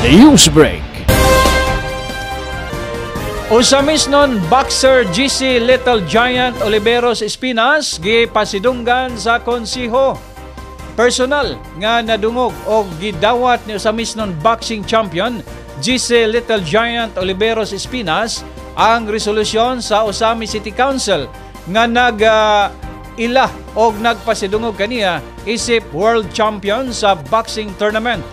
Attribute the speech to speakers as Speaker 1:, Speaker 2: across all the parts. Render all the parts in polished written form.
Speaker 1: Newsbreak.
Speaker 2: Usamis non boxer GC Little Giant Oliveros Espinas gipasidunggan sa konsiho. Personal nga nadungog og gidawat ni usamis non boxing champion GC Little Giant Oliveros Espinas ang resolusyon sa Osamis City Council nga nag-ila og nagpasidungog kaniya isip world champion sa boxing tournament.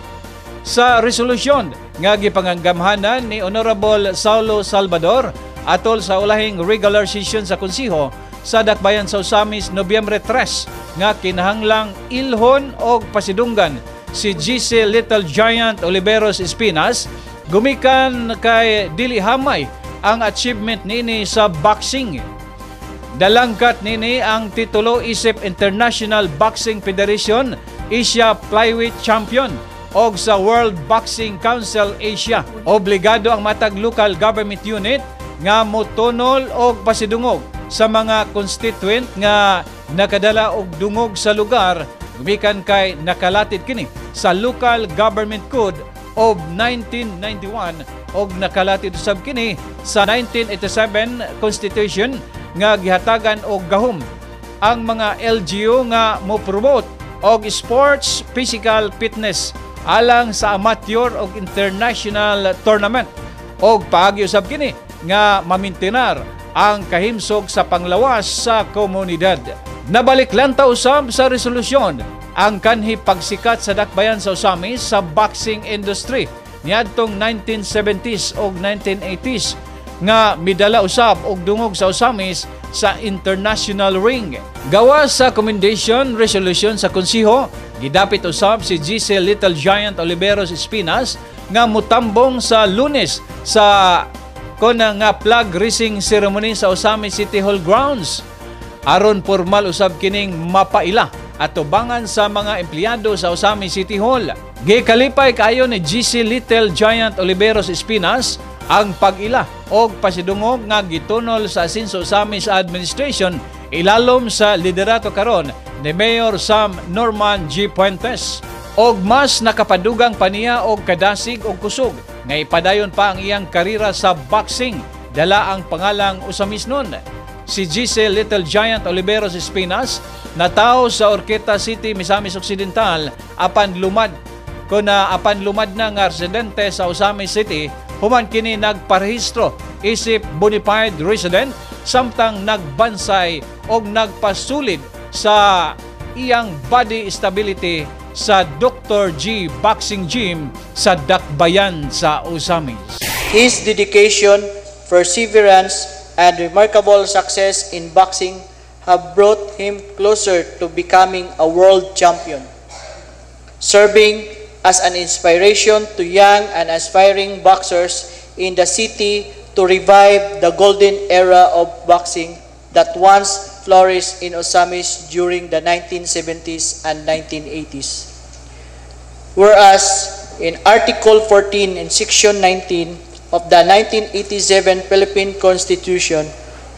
Speaker 2: Sa resolusyon nga gipanganggamhanan ni Honorable Saulo Salvador atol sa ulahing regular session sa konsiho sa Dakbayan sa Osamis Nobyembre 3 nga kinahanglang ilhon og pasidunggan si GC Little Giant Oliveros Espinas gumikan kay dili hamay ang achievement nini sa boxing. Dalangkat nini ang titulo isip International Boxing Federation Asia Flyweight Champion og sa World Boxing Council Asia. Obligado ang matag local government unit nga motunol og pasidungog sa mga constituent nga nakadala og dungog sa lugar gumikan kay nakalatid kini sa Local Government Code of 1991 og nakalatid usab kini sa 1987 Constitution nga gihatagan og gahom ang mga LGU nga mo-promote og sports physical fitness alang sa amateur og international tournament og paagi usab kini nga mamintinar ang kahimsog sa panglawas sa komunidad. Nabalik lang ta usab sa resolusyon ang kanhi pagsikat sa Dakbayan sa Osamis sa boxing industry niadtong 1970s og 1980s nga midala usab og dungog sa Osamis sa international ring. Gawas sa commendation resolution sa konsiho, gidapit usab si GC Little Giant Oliveros Espinas nga mutambong sa Lunes sa nga flag raising ceremony sa Osamis City Hall grounds. Aron formal usab kining mapaila at tubangan sa mga empleyado sa Osamis City Hall. Gikalipay kayo ni GC Little Giant Oliveros Espinas ang pag-ila og pasidungog nga gitunol sa Asinso Osamis Administration ilalom sa liderato karon ni Mayor Sam Norman G. Puentes. Og mas nakapadugang paniya og kadasig og kusog nga ipadayon pa ang iyang karira sa boxing dala ang pangalang Osamis nun. Si GC Little Giant Oliveros Espinas natao sa Orqueta City, Misamis Occidental apan lumad na nga residente sa Osamis City human kini nagparehistro isip bonafide resident samtang nagbansay og nagpasulid sa iyang body stability sa Dr. G Boxing Gym sa Dakbayan sa Osamis.
Speaker 3: His dedication, perseverance, and remarkable success in boxing have brought him closer to becoming a world champion, serving as an inspiration to young and aspiring boxers in the city to revive the golden era of boxing that once flourished in Osamis during the 1970s and 1980s. Whereas in Article 14 and Section 19 of the 1987 Philippine Constitution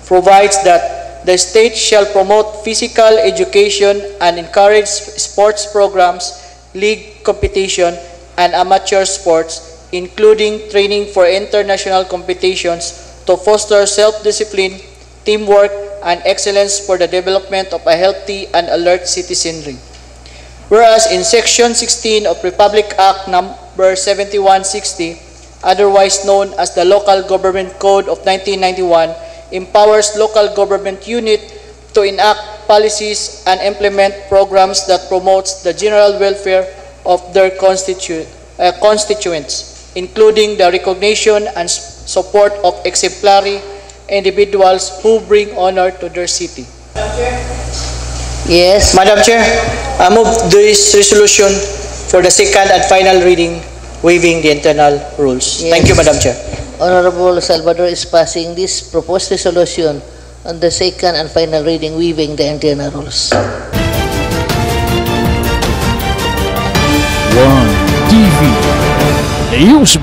Speaker 3: provides that the state shall promote physical education and encourage sports programs, league competition, and amateur sports, including training for international competitions to foster self-discipline, teamwork, and excellence for the development of a healthy and alert citizenry. Whereas in Section 16 of Republic Act number 7160, otherwise known as the Local Government Code of 1991, empowers local government unit to enact policies and implement programs that promotes the general welfare of their constituents, including the recognition and support of exemplary individuals who bring honor to their city.
Speaker 4: Yes.
Speaker 3: Madam Chair, I move this resolution for the second and final reading, waiving the internal rules.
Speaker 4: Yes.
Speaker 3: Thank you, Madam Chair.
Speaker 4: Honorable Salvador is passing this proposed resolution on the second and final reading, waiving the internal rules.
Speaker 1: One TV Newsbreak.